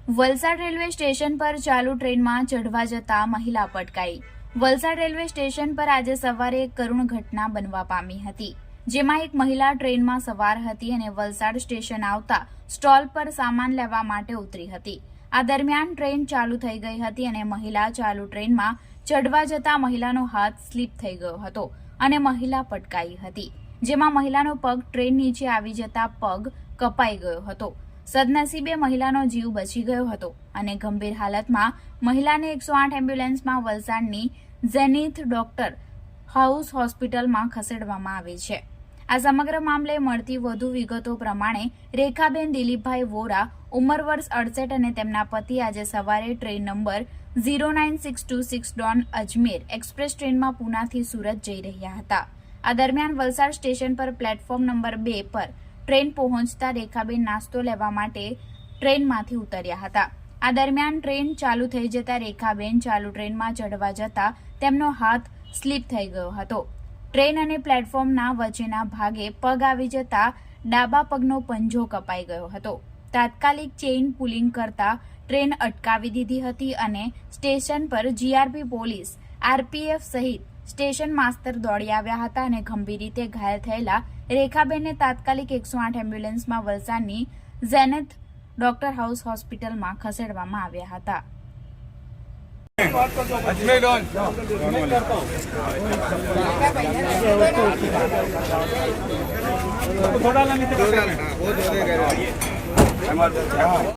Valsad railway station પર ચાલુ ટ્રેનમાં ચઢવા જતા મહિલા પટકાઈ। વલસાડ રેલવે સ્ટેશન પર આજે સવારે એક કરુણ ઘટના બનવા પામી હતી, જેમાં એક મહિલા ટ્રેનમાં સવાર હતી અને વલસાડ સ્ટેશન આવતા સ્ટોલ પર સામાન લેવા માટે ઉતરી હતી। આ દરમિયાન ટ્રેન ચાલુ થઈ ગઈ હતી અને મહિલા ચાલુ ટ્રેનમાં ચઢવા જતા મહિલાનો હાથ સ્લીપ થઈ ગયો હતો અને મહિલા પટકાઈ હતી, જેમાં મહિલાનો પગ ટ્રેન નીચે આવી જતા પગ કપાઈ ગયો હતો। સદનસીબે મહિલાનો જીવ બચી ગયો હતો અને ગંભીર હાલતમાં મહિલાને 108 એમ્બ્યુલન્સમાં વલસાડની ઝેનિથ ડોક્ટર હાઉસ હોસ્પિટલમાં ખસેડવામાં આવી છે। આ સમગ્ર મામલે મળતી વધુ વિગતો પ્રમાણે રેખાબેન દિલીપભાઈ વોરા, ઉંમર વર્ષ 68 અને તેમના પતિ આજે સવારે train number 09626 Don Ajmer express ટ્રેનમાં પૂનાથી સુરત જઈ રહ્યા હતા। આ દરમિયાન વલસાડ સ્ટેશન પર પ્લેટફોર્મ નંબર 2 પર ટ્રેન પહોંચતા રેખાબેન નાસ્તો લેવા માટે ટ્રેનમાંથી ઉતર્યા હતા। આ દરમિયાન ટ્રેન ચાલુ થઈ જતા રેખાબેન ચાલુ ટ્રેનમાં ચઢવા જતા તેમનો હાથ સ્લીપ થઈ ગયો હતો। ટ્રેન અને પ્લેટફોર્મના વચ્ચેના ભાગે પગ આવી જતા ડાબા પગનો પંજો કપાઈ ગયો હતો। તાત્કાલિક ચેઇન પુલિંગ કરતા ટ્રેન અટકાવી દીધી હતી અને સ્ટેશન પર જીઆરપી પોલીસ, આરપીએફ સહિત સ્ટેશન માસ્તર દોડી આવ્યા હતા અને ગંભીર રીતે ઘાયલ થયેલા રેખાબેનને તાત્કાલિક 108 એમ્બ્યુલન્સમાં વલસાડની ઝેનિથ ડોક્ટર હાઉસ હોસ્પિટલમાં ખસેડવામાં આવ્યા હતા।